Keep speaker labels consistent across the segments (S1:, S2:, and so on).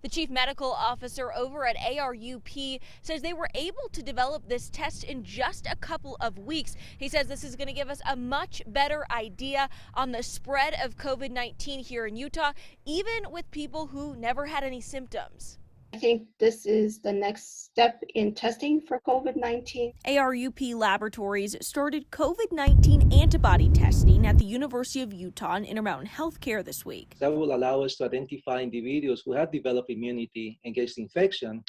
S1: The chief medical officer over at ARUP says they were able to develop this test in just a couple of weeks. He says this is going to give us a much better idea on the spread of COVID-19 here in Utah, even with people who never had any symptoms.
S2: I think this is the next step in testing for COVID-19.
S1: ARUP Laboratories started COVID-19 antibody testing at the University of Utah and Intermountain Healthcare this week.
S3: That will allow us to identify individuals who have developed immunity against infection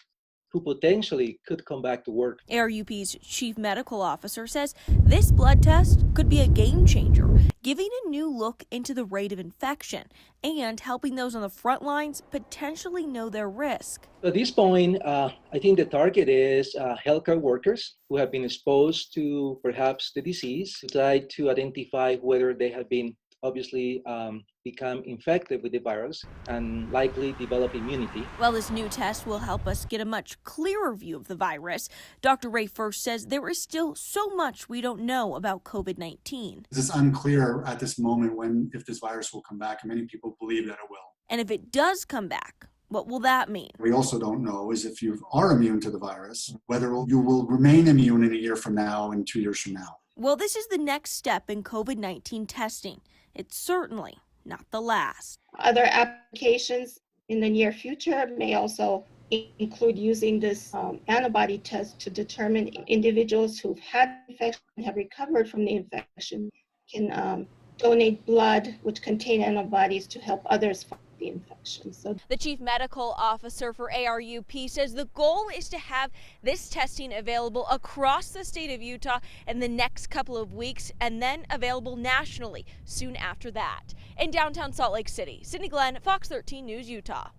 S3: who potentially could come back to work.
S1: ARUP's chief medical officer says this blood test could be a game changer, giving a new look into the rate of infection and helping those on the front lines potentially know their risk.
S3: At this point, I think the target is healthcare workers who have been exposed to perhaps the disease, to try to identify whether they have been obviously become infected with the virus and likely develop immunity.
S1: Well, this new test will help us get a much clearer view of the virus. Dr. Ray First says there is still so much we don't know about COVID-19.
S4: It's unclear at this moment if this virus will come back, and many people believe that it will.
S1: And if it does come back, what will that mean?
S4: We also don't know is if you are immune to the virus, whether you will remain immune in a year from now and 2 years from now.
S1: Well, this is the next step in COVID-19 testing. It's certainly not the last.
S2: Other applications in the near future may also include using this antibody test to determine individuals who've had infection and have recovered from the infection can donate blood which contain antibodies to help others fight the infection. So
S1: the chief medical officer for ARUP says the goal is to have this testing available across the state of Utah in the next couple of weeks and then available nationally soon after that. In downtown Salt Lake City, Sydney Glenn, Fox 13 News, Utah.